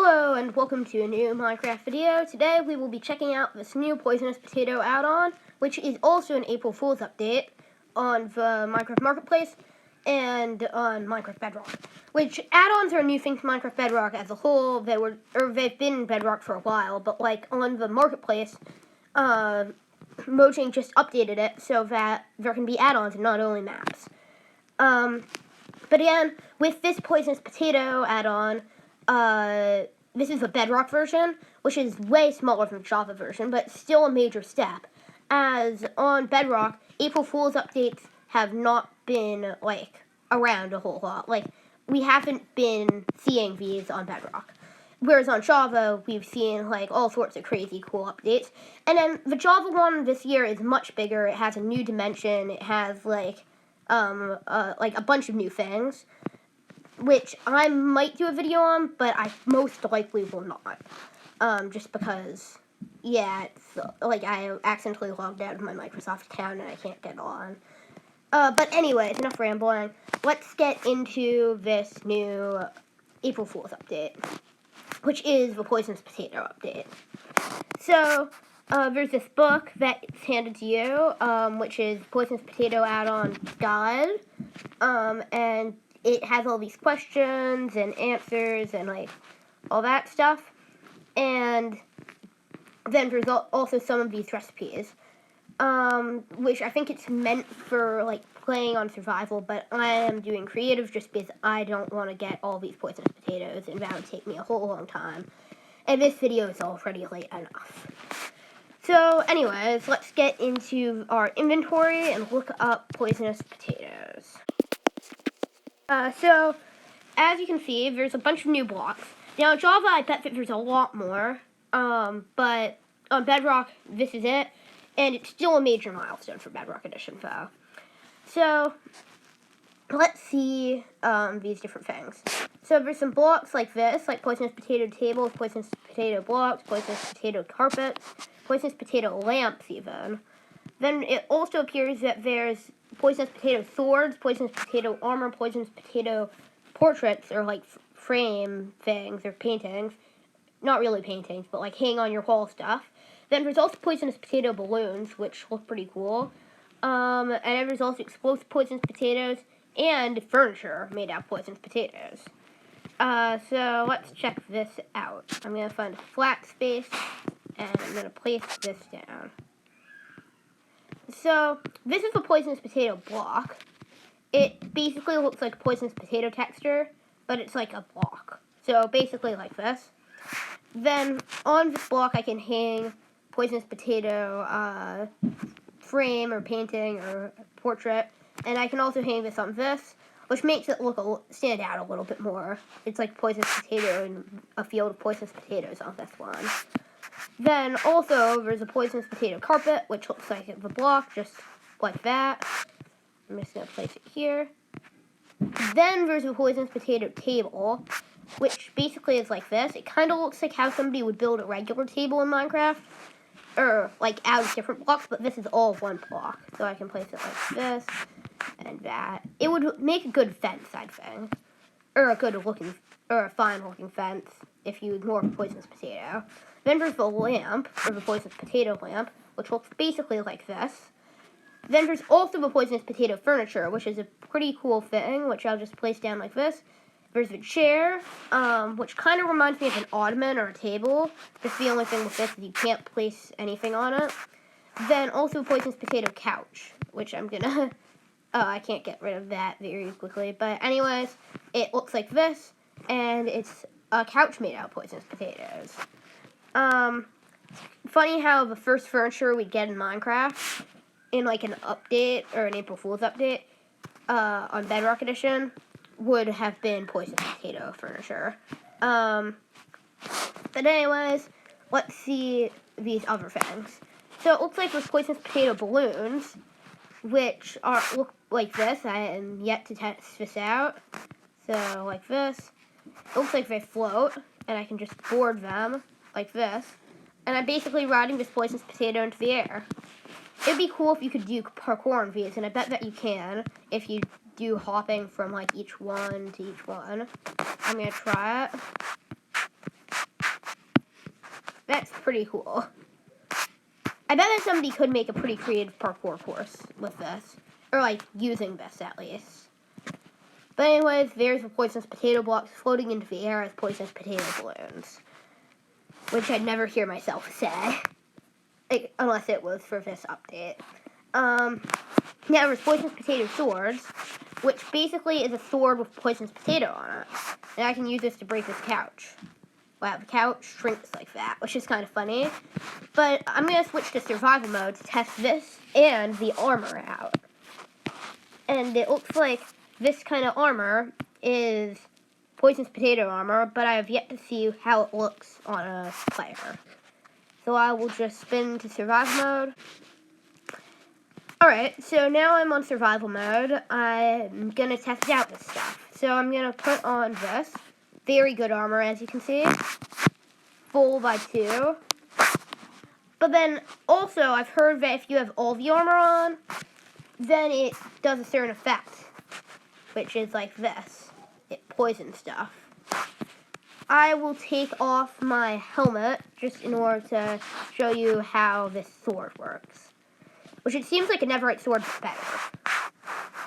Hello and welcome to a new Minecraft video. Today we will be checking out this new poisonous potato add-on, which is also an April Fool's update on the Minecraft Marketplace and on Minecraft Bedrock. Which add-ons are a new thing to Minecraft Bedrock as a whole. They've been in Bedrock for a while, but like on the Marketplace, Mojang just updated it so that there can be add-ons and not only maps. But again, with this poisonous potato add-on, this is a Bedrock version, which is way smaller than the Java version, but still a major step. As on Bedrock, April Fool's updates have not been, around a whole lot. We haven't been seeing these on Bedrock. Whereas on Java, we've seen, all sorts of crazy cool updates. And then the Java one this year is much bigger. It has a new dimension. It has, a bunch of new things, which I might do a video on, but I most likely will not. Just because, it's, I accidentally logged out of my Microsoft account and I can't get on. But anyways, enough rambling. Let's get into this new April Fool's update, which is the Poisonous Potato update. So, there's this book that's handed to you, which is Poisonous Potato Add-on Guide, and it has all these questions and answers and, all that stuff. And then there's also some of these recipes, which I think it's meant for, playing on survival, but I am doing creative just because I don't want to get all these poisonous potatoes, and that would take me a whole long time. And this video is already late enough. So, anyways, let's get into our inventory and look up poisonous potatoes. So, as you can see, there's a bunch of new blocks. Now, in Java, I bet that there's a lot more, but on Bedrock, this is it, and it's still a major milestone for Bedrock Edition, though. So, let's see these different things. So, there's some blocks like this, like poisonous potato tables, poisonous potato blocks, poisonous potato carpets, poisonous potato lamps, even. Then it also appears that there's poisonous potato swords, poisonous potato armor, poisonous potato portraits, or frame things or paintings. Not really paintings, but hang on your wall stuff. Then there's also poisonous potato balloons, which look pretty cool. And then there's also explosive poisonous potatoes and furniture made out of poisonous potatoes. So let's check this out. I'm going to find a flat space, and I'm going to place this down. So, this is a poisonous potato block. It basically looks like poisonous potato texture, but it's like a block. So, basically like this. Then, on this block, I can hang poisonous potato frame or painting or portrait. And I can also hang this on this, which makes it stand out a little bit more. It's like poisonous potato and a field of poisonous potatoes on this one. Then, also, there's a poisonous potato carpet, which looks like the block, just like that. I'm just going to place it here. Then, there's a poisonous potato table, which basically is like this. It kind of looks like how somebody would build a regular table in Minecraft, or, out of different blocks, but this is all one block. So I can place it like this and that. It would make a good fence, I think. Or a fine-looking fence, if you ignore the poisonous potato. Then there's the lamp, or the poisonous potato lamp, which looks basically like this. Then there's also the poisonous potato furniture, which is a pretty cool thing, which I'll just place down like this. There's the chair, which kind of reminds me of an ottoman or a table. Just the only thing with this is you can't place anything on it. Then also poisonous potato couch, which I'm gonna... I can't get rid of that very quickly. But anyways, it looks like this, and it's a couch made out of poisonous potatoes. Funny how the first furniture we get in Minecraft, in an update, or an April Fool's update, on Bedrock Edition, would have been poisonous potato furniture. But anyways, let's see these other things. So it looks like there's poisonous potato balloons, which look like this. I am yet to test this out. So, like this. It looks like they float, and I can just board them, like this. And I'm basically riding this poisonous potato into the air. It'd be cool if you could do parkour on these, and I bet that you can if you do hopping from, each one to each one. I'm going to try it. That's pretty cool. I bet that somebody could make a pretty creative parkour course with this. Or, like, using this, at least. But anyways, there's the poisonous potato blocks floating into the air as poisonous potato balloons. Which I'd never hear myself say. Unless it was for this update. Now there's poisonous potato swords, which basically is a sword with poisonous potato on it. And I can use this to break this couch. Wow, the couch shrinks like that, which is kind of funny. But I'm going to switch to survival mode to test this and the armor out. And it looks like this kind of armor is poisonous potato armor, but I have yet to see how it looks on a player. So I will just spin to survival mode. Alright, so now I'm on survival mode. I'm going to test out this stuff. So I'm going to put on this. Very good armor, as you can see. Full by 2. But then, also, I've heard that if you have all the armor on, then it does a certain effect. Which is like this. It poisons stuff. I will take off my helmet, just in order to show you how this sword works. Which it seems like a netherite sword is better.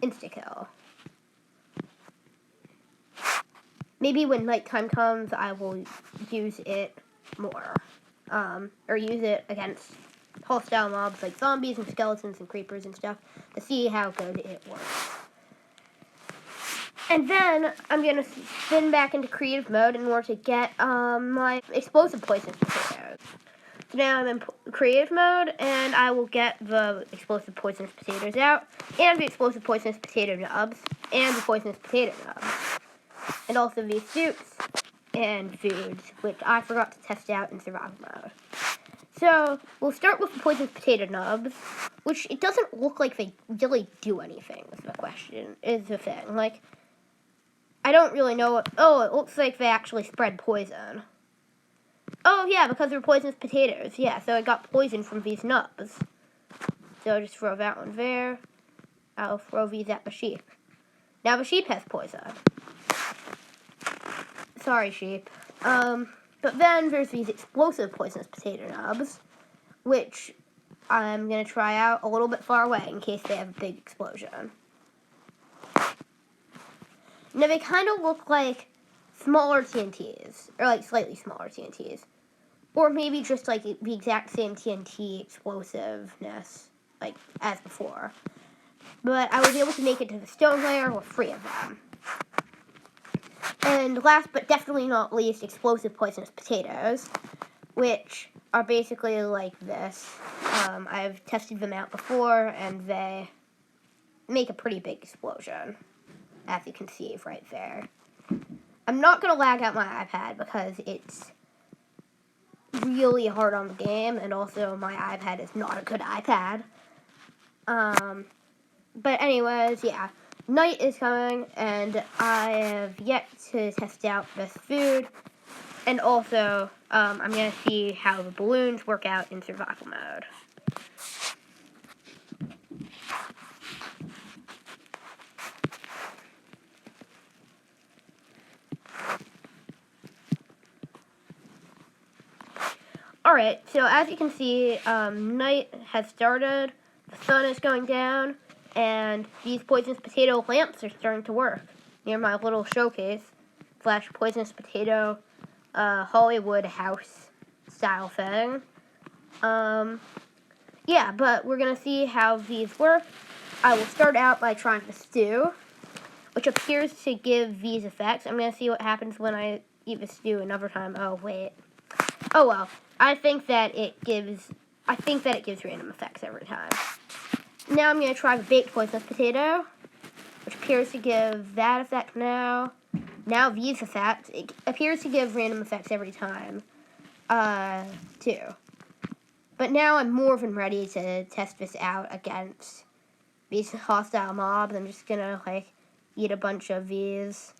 Insta-kill. Maybe when nighttime comes, I will use it more. Or use it against hostile mobs like zombies and skeletons and creepers and stuff to see how good it works. And then I'm going to spin back into creative mode in order to get my explosive poisonous potatoes. So now I'm in creative mode, and I will get the explosive poisonous potatoes out, and the explosive poisonous potato nubs, and the poisonous potato nubs. And also these suits and foods, which I forgot to test out in survival mode. So, we'll start with the poisonous potato nubs, which it doesn't look like they really do anything, is the question, is the thing. Like, I don't really know what... Oh, it looks like they actually spread poison. Oh, yeah, because they're poisonous potatoes. Yeah, so I got poison from these nubs. So I'll just throw that one there. I'll throw these at the sheep. Now the sheep has poison. Sorry, sheep. But then there's these explosive poisonous potato nubs, which I'm going to try out a little bit far away in case they have a big explosion. Now, they kind of look like smaller TNTs, or like slightly smaller TNTs. Or maybe just like the exact same TNT explosiveness, like as before. But I was able to make it to the stone layer with 3 of them. And last but definitely not least, explosive poisonous potatoes, which are basically like this. I've tested them out before, and they make a pretty big explosion, as you can see right there. I'm not going to lag out my iPad because it's really hard on the game, and also my iPad is not a good iPad. But anyways, yeah. Night is coming, and I have yet to test out this food. And also, I'm going to see how the balloons work out in survival mode. Alright, so as you can see, night has started, the sun is going down, and these poisonous potato lamps are starting to work near my little showcase / poisonous potato Hollywood house style thing. Yeah, but we're going to see how these work. I will start out by trying the stew, which appears to give these effects. I'm going to see what happens when I eat the stew another time. Oh, wait. Oh, well. I think that it gives random effects every time. Now I'm going to try the baked poisonous potato, which appears to give that effect now. Now these effects. It appears to give random effects every time, too. But now I'm more than ready to test this out against these hostile mobs. I'm just going to, like, eat a bunch of these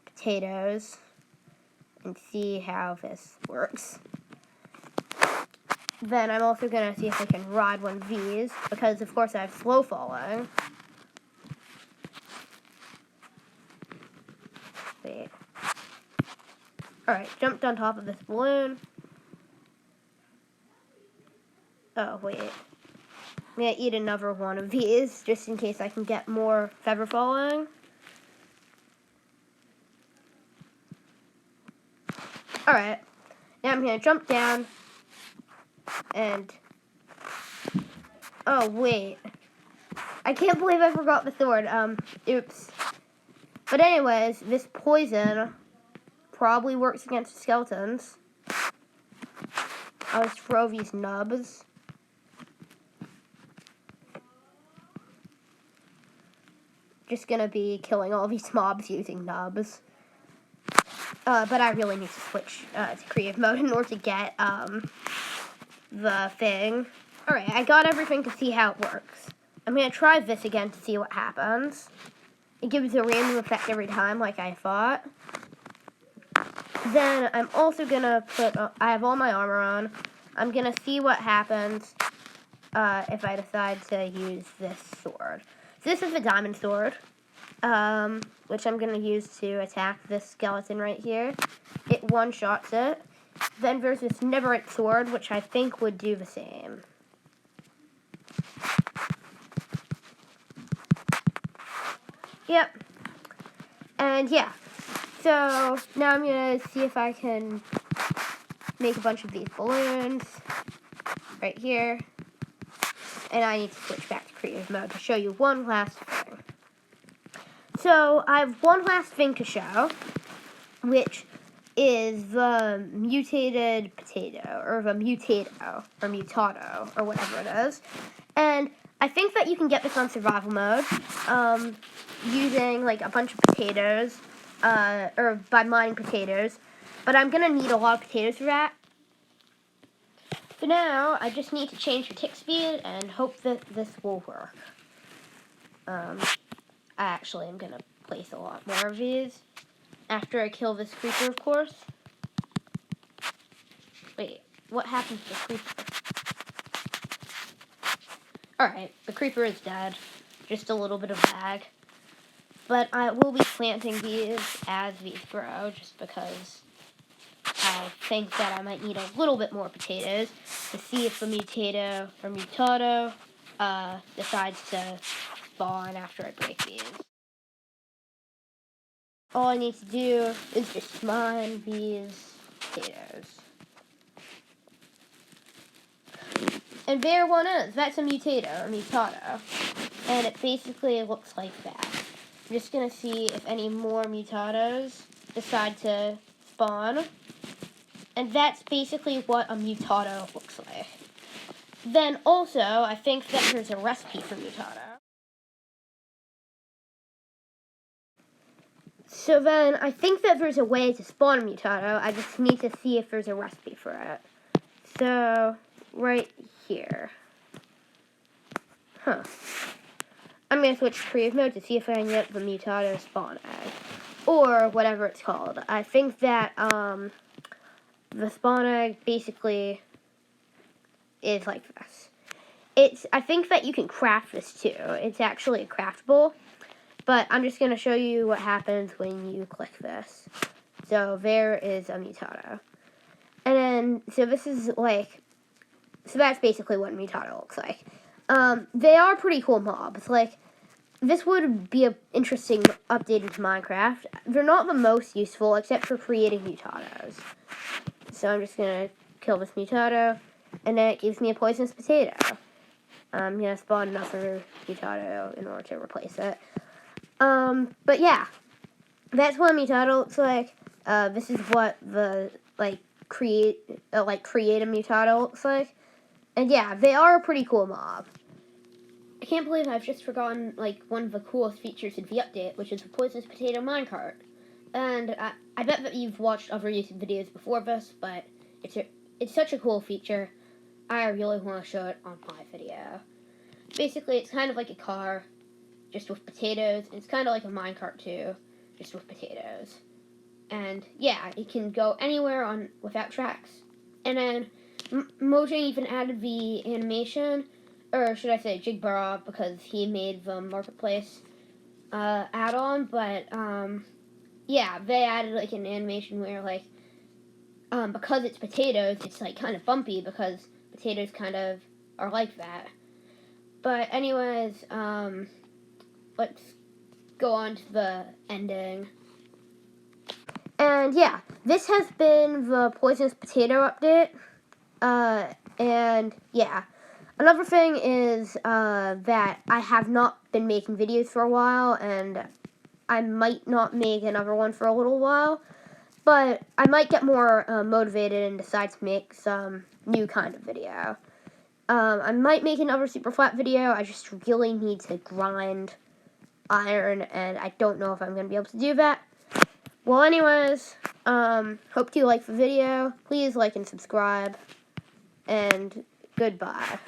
potatoes and see how this works. Then I'm also going to see if I can ride one of these, because of course I have slow falling. Wait. Alright, jumped on top of this balloon. Oh, wait. I'm gonna eat another one of these, just in case I can get more feather falling. Alright. Now I'm gonna jump down. And... Oh, wait. I can't believe I forgot the sword. Oops. But anyways, this poison probably works against skeletons. I'll just throw these nubs. Just gonna be killing all these mobs using nubs. But I really need to switch to creative mode in order to get the thing. Alright, I got everything to see how it works. I'm gonna try this again to see what happens. It gives a random effect every time, like I thought. Then I'm also gonna put, I have all my armor on. I'm gonna see what happens if I decide to use this sword. So this is a diamond sword, which I'm gonna use to attack this skeleton right here. It one-shots it. Then there's this netherite sword, which I think would do the same. Yep. And yeah. So now I'm gonna see if I can make a bunch of these balloons right here. And I need to switch back to creative mode to show you one last thing. So I have one last thing to show, which is the mutated potato, or the mutato, or mutato, or whatever it is. And I think that you can get this on survival mode, using like a bunch of potatoes, or by mining potatoes. But I'm gonna need a lot of potatoes for that. For now, I just need to change the tick speed and hope that this will work. I actually am gonna place a lot more of these after I kill this creeper, of course. Wait, what happened to the creeper? Alright, the creeper is dead. Just a little bit of lag. But I will be planting these as these grow, just because I think that I might need a little bit more potatoes to see if the mutato or mutato decides to spawn after I break these. All I need to do is just mine these potatoes. And there one is. That's a mutato or mutato. And it basically looks like that. I'm just going to see if any more mutatos decide to spawn. And that's basically what a mutato looks like. Then also, I think that there's a recipe for mutato. So then, I think that there's a way to spawn a mutato. I just need to see if there's a recipe for it. So, right here. Huh. I'm going to switch to creative mode to see if I can get the mutato spawn egg. Or whatever it's called. I think that, the spawn egg basically is like this. I think that you can craft this too. It's actually craftable. But I'm just going to show you what happens when you click this. So there is a mutato. And then, so this is like, so that's basically what a mutato looks like. They are pretty cool mobs. Like, this would be an interesting update into Minecraft. They're not the most useful, except for creating mutatos. So I'm just going to kill this mutato, and then it gives me a poisonous potato. I'm going to spawn another mutato in order to replace it. But yeah, that's what a mutato looks like. This is what the, create a mutato looks like. And yeah, they are a pretty cool mob. I can't believe I've just forgotten, one of the coolest features in the update, which is the poisonous potato minecart. And I bet that you've watched other YouTube videos before this, but it's such a cool feature. I really want to show it on my video. Basically, it's kind of like a car, just with potatoes. It's kind of like a minecart too, just with potatoes. And yeah, it can go anywhere without tracks. And then Mojang even added the animation, or should I say Jigbarra, because he made the marketplace add-on. But yeah, they added an animation where because it's potatoes, it's kind of bumpy because potatoes kind of are like that. But anyways, let's go on to the ending. And yeah, this has been the poisonous potato update. And yeah, another thing is that I have not been making videos for a while, and I might not make another one for a little while, but I might get more motivated and decide to make some new kind of video. I might make another super flat video. I just really need to grind iron, and I don't know if I'm going to be able to do that. Well, anyways, hope you like the video. Please like and subscribe, and goodbye.